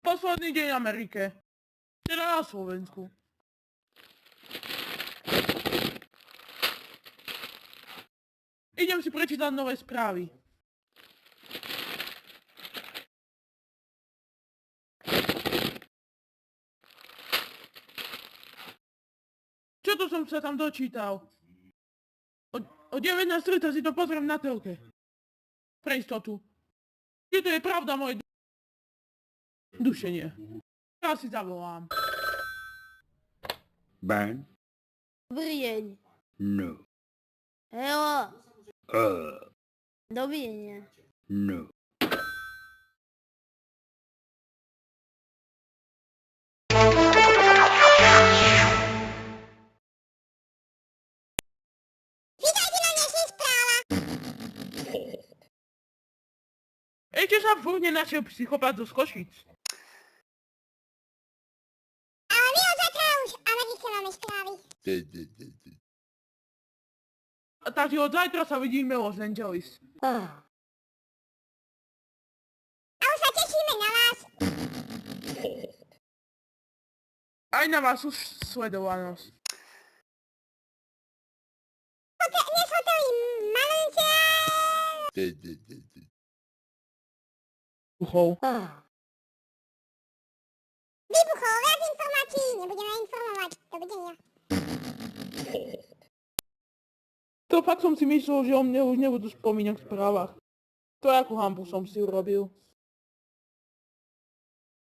Posledný deň v Amerike. Teda na Slovensku. Idem si prečítať nové správy. Čo to som sa tam dočítal? O 19:30 si to pozriem na telke. Pre istotu. Či to je pravda, moje dušenie. Ja si zavolám. Bang? Dobrý deň. No. Hello. Dovidenia. No. Ešte sa fúrne našiel psychopat zo Košíc. Ale my od zajtra už v Amerike máme správy. Takže od zajtra sa vidíme v Los Angeles. A už sa tešíme na vás. Aj na vás už sledovanosť. Dnes hoteli Malunce. Duchov. Vybuchol viac informácií, nebudeme informovať. Dovidenia. To fakt som si myslel, že o mne už nebudú spomínať v správach. To akú hambu som si urobil.